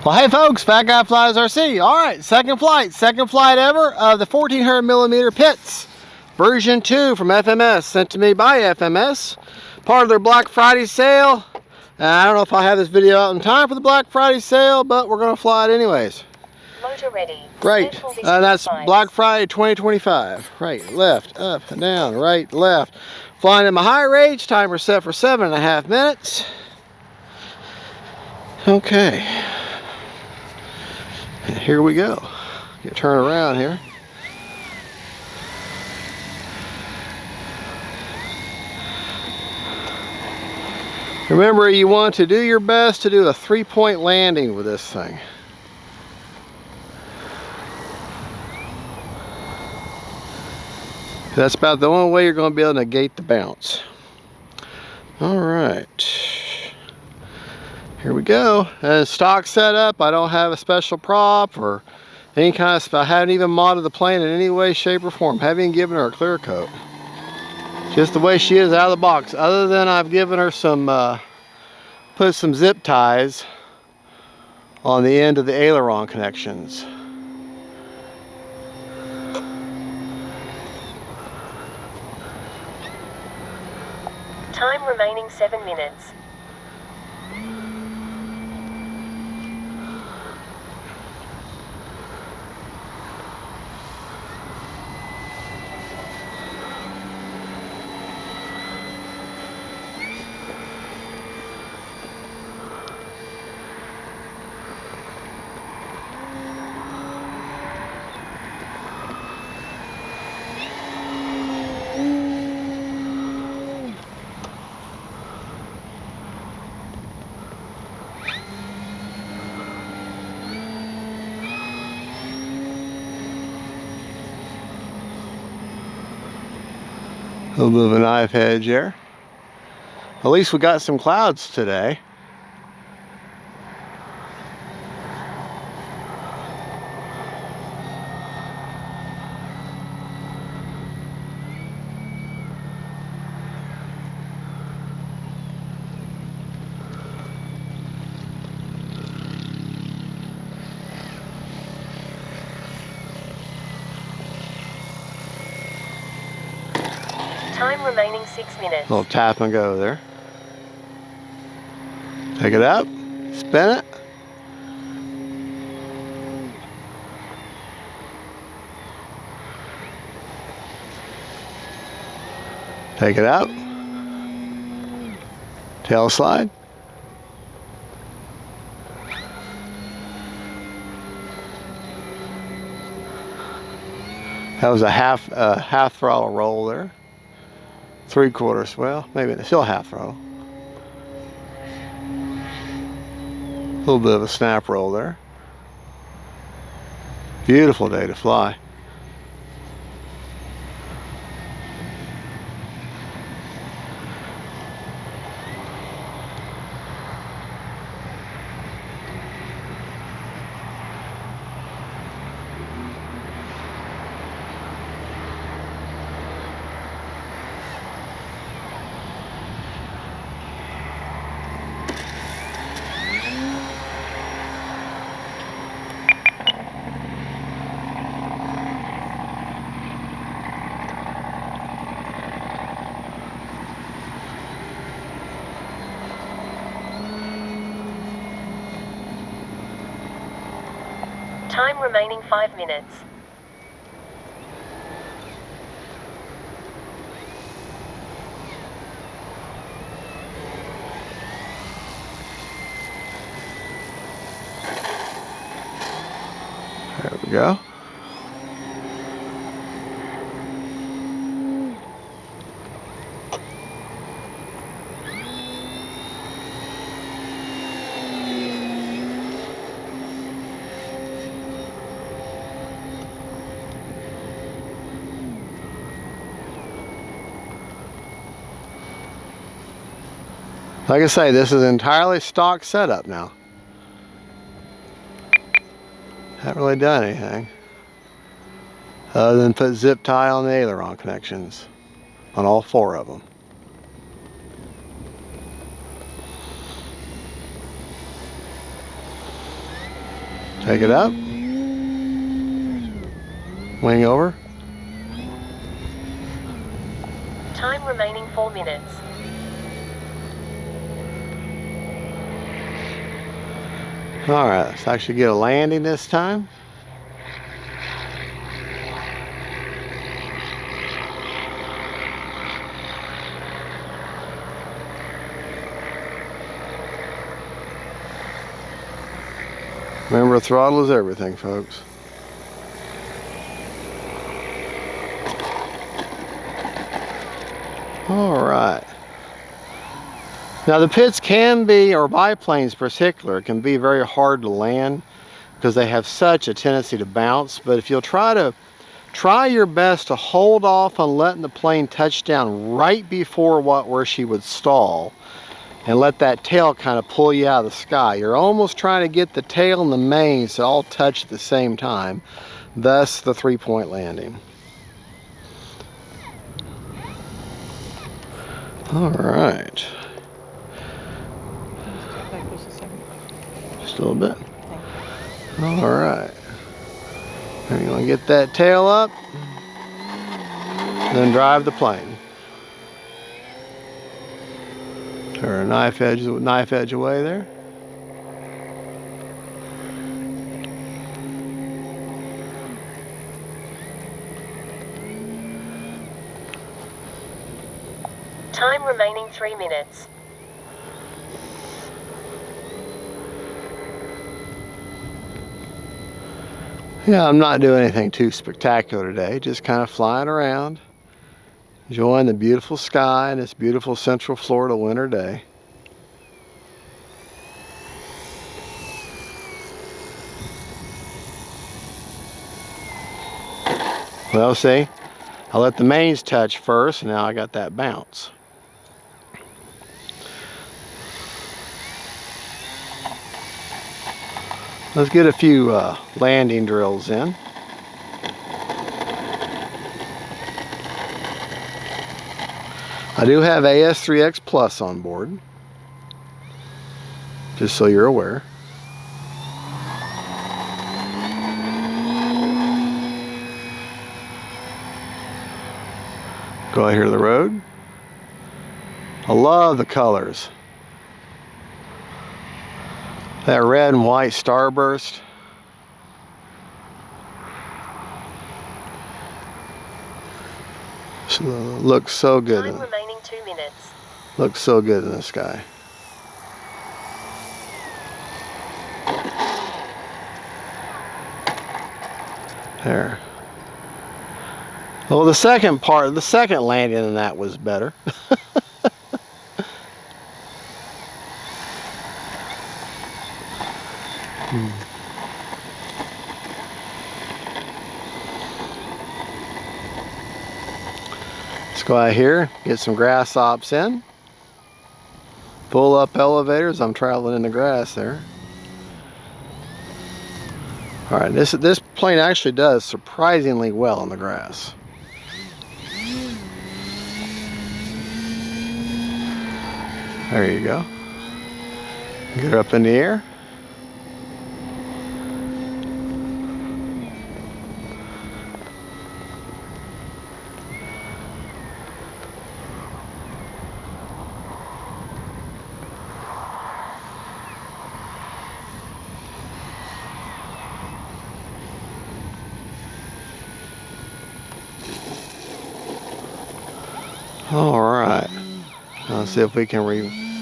Well, hey folks, FatGuyFliesRC. All right, second flight ever of the 1400mm PITTS version 2 from FMS, sent to me by FMS, part of their Black Friday sale. I don't know if I have this video out in time for the Black Friday sale, but we're going to fly it anyways. Motor ready. Right, that's Black Friday 2025. Right, left, up, down, right, left. Flying in my high range, timer set for 7.5 minutes. Okay. Here we go. Get turn around here. Remember, you want to do your best to do a 3-point landing with this thing. That's about the only way you're going to be able to negate the bounce. All right. Here we go. And stock setup. I don't have a special prop or any kind of stuff. I haven't even modded the plane in any way, shape, or form. Haven't even given her a clear coat. Just the way she is out of the box. Other than I've given her some, put some zip ties on the end of the aileron connections. Time remaining 7 minutes. A little bit of a knife edge there. At least we got some clouds today. Time remaining 6 minutes. Little tap and go there. Take it up, spin it. Take it out. Tail slide. That was a half throttle roll there. 3/4, well, maybe it's still half throttle. A little bit of a snap roll there. Beautiful day to fly. Time remaining 5 minutes. There we go. Like I say, this is entirely stock setup now. Haven't really done anything other than put zip tie on the aileron connections on all 4 of them. Take it up. Wing over. Time remaining 4 minutes. Alright, let's actually get a landing this time. Remember, throttle is everything, folks. Alright. Now the PITTS can be, or biplanes in particular, can be very hard to land because they have such a tendency to bounce. But if you'll try your best to hold off on letting the plane touch down right before where she would stall, and let that tail kind of pull you out of the sky. You're almost trying to get the tail and the mains to all touch at the same time, thus the 3-point landing. All right. Just a little bit. All right. Now you're going to get that tail up, then drive the plane. Or a knife edge away there. Time remaining 3 minutes. Yeah, I'm not doing anything too spectacular today, just kind of flying around, enjoying the beautiful sky and this beautiful Central Florida winter day. Well, see, I let the mains touch first, and now I got that bounce. Let's get a few landing drills in. I do have AS3X Plus on board, just so you're aware. Go out here to the road. I love the colors. That red and white starburst. Looks so good. Time remaining 2 minutes. Looks so good in the sky. There. Well, the second landing in that was better. Let's go out here, get some grass ops in. Pull up elevators. I'm traveling in the grass there. All right, this plane actually does surprisingly well in the grass. There you go. Get her up in the air. All right. Let's see if we can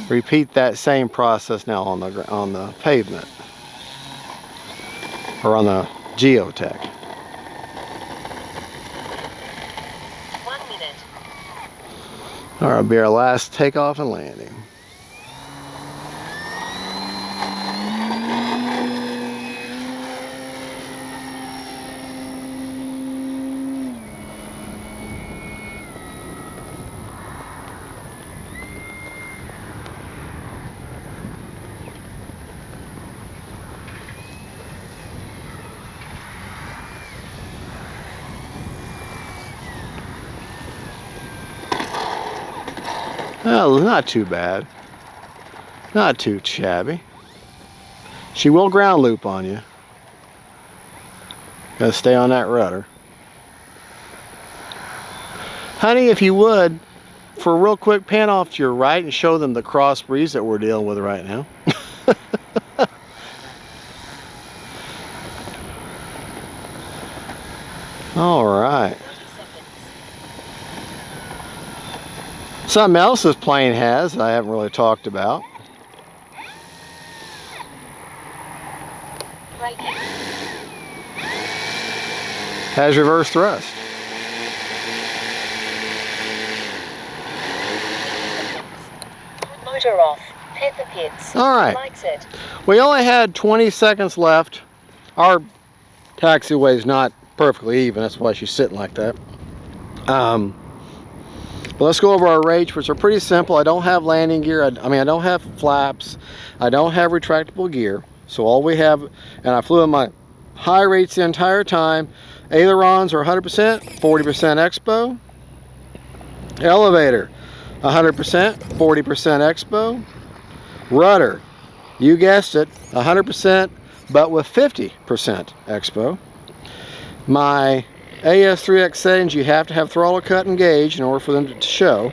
repeat that same process now on the pavement, or on the geotech. 1 minute. All right, it'll be our last takeoff and landing. Well, not too bad. Not too shabby. She will ground loop on you. Gotta stay on that rudder. Honey, if you would, for a real quick pan off to your right and show them the cross breeze that we're dealing with right now. All right. Something else this plane has that I haven't really talked about. Has reverse thrust. Motor off. Hit the PITTS. All right. Likes it. We only had 20 seconds left. Our taxiway is not perfectly even. That's why she's sitting like that. But let's go over our rates, which are pretty simple. I don't have landing gear. I don't have flaps. I don't have retractable gear. So all we have, and I flew in my high rates the entire time. Ailerons are 100%, 40% expo. Elevator, 100%, 40% expo. Rudder, you guessed it, 100%, but with 50% expo. My AS3X settings, you have to have throttle cut and gauge in order for them to show.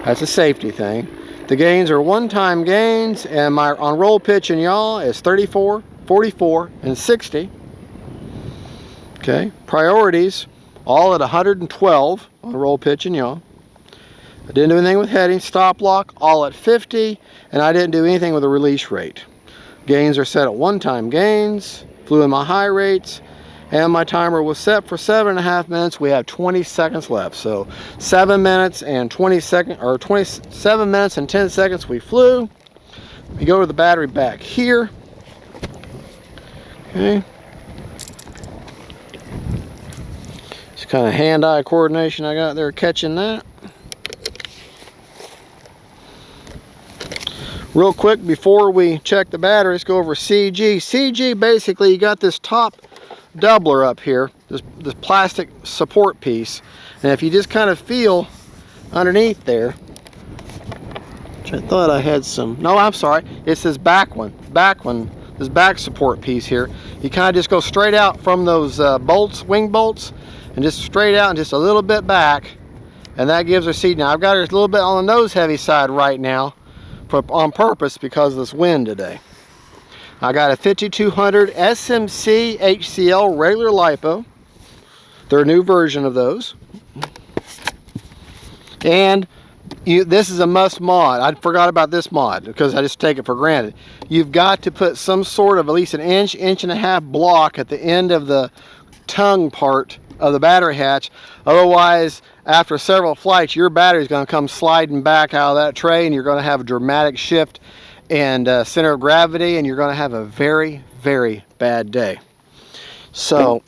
That's a safety thing. The gains are one-time gains, and my on roll pitch and yaw is 34, 44, and 60. Okay, priorities, all at 112 on roll pitch and yaw. I didn't do anything with heading. Stop lock, all at 50, and I didn't do anything with the release rate. Gains are set at one-time gains. Flew in my high rates, and my timer was set for 7.5 minutes. We have 20 seconds left, so 7 minutes and 20 seconds, or 27 minutes and 10 seconds we flew. We go to the battery back here. Okay. Just kind of hand-eye coordination I got there catching that. Real quick before we check the battery, let's go over CG. CG, basically you got this top doubler up here, this plastic support piece, and if you just kind of feel underneath there, which I thought I had some, no, I'm sorry, it's this back one, this back support piece here. You kind of just go straight out from those bolts, wing bolts, and just straight out and just a little bit back, and that gives her seat. Now I've got her a little bit on the nose heavy side right now on purpose because of this wind today. I got a 5200 SMC HCL regular LiPo. They're a new version of those. And this is a must mod. I forgot about this mod because I just take it for granted. You've got to put some sort of at least an inch, inch and a half block at the end of the tongue part of the battery hatch. Otherwise, after several flights, your battery is going to come sliding back out of that tray, and you're going to have a dramatic shift and center of gravity, and you're going to have a very, very bad day. So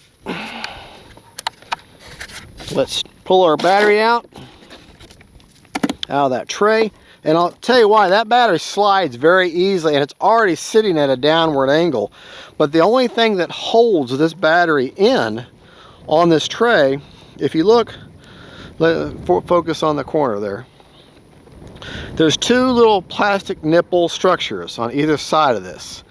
let's pull our battery out of that tray, and I'll tell you why. That battery slides very easily, and it's already sitting at a downward angle. But the only thing that holds this battery in on this tray, if you look, focus on the corner there. There's two little plastic nipple structures on either side of this.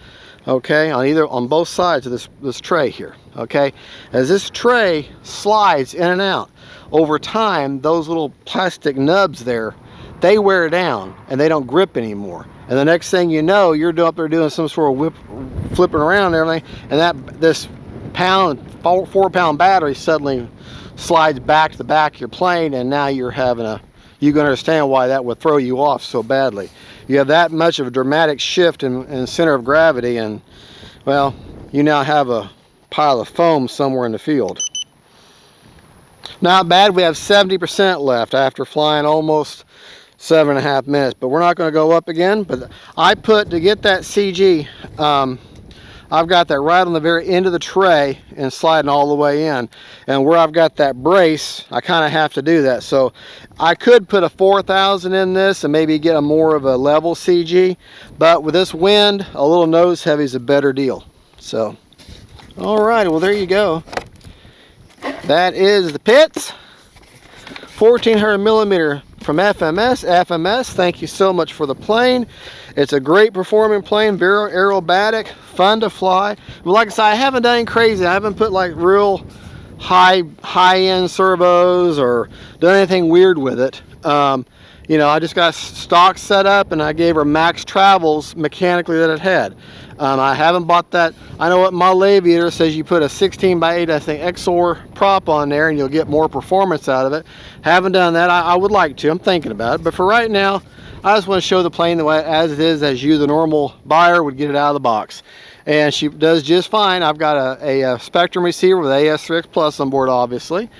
Okay, on both sides of this tray here. Okay, as this tray slides in and out over time, those little plastic nubs there, they wear down and they don't grip anymore. And the next thing you know, you're up there doing some sort of flipping around and everything, and this 4-pound battery suddenly slides back to the back of your plane, and now you're having you can understand why that would throw you off so badly. You have that much of a dramatic shift in center of gravity, and well, you now have a pile of foam somewhere in the field. Not bad. We have 70% left after flying almost 7.5 minutes, but we're not going to go up again. But I put, to get that CG, I've got that right on the very end of the tray and sliding all the way in. And where I've got that brace, I kind of have to do that. So I could put a 4000 in this and maybe get a more of a level CG. But with this wind, a little nose heavy is a better deal. So, all right, well, there you go. That is the PITTS 1400mm from FMS. FMS, thank you so much for the plane. It's a great performing plane, very aerobatic, fun to fly. But like I said, I haven't done anything crazy. I haven't put like real high-end servos or done anything weird with it. You know, I just got stock set up and I gave her max travels mechanically that it had. I haven't bought that. I know what Model Aviator says, you put a 16x8, I think, XOR prop on there and you'll get more performance out of it. Haven't done that. I would like to. I'm thinking about it. But for right now, I just want to show the plane the way as it is, as you, the normal buyer, would get it out of the box. And she does just fine. I've got a Spectrum receiver with AS3X Plus on board, obviously.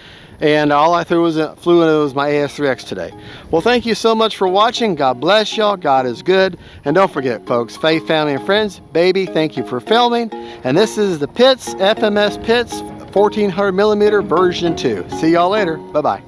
And all I flew in was my AS3X today. Well, thank you so much for watching. God bless y'all. God is good. And don't forget, folks, faith, family, and friends, baby, thank you for filming. And this is the PITTS, FMS PITTS 1400mm version 2. See y'all later. Bye-bye.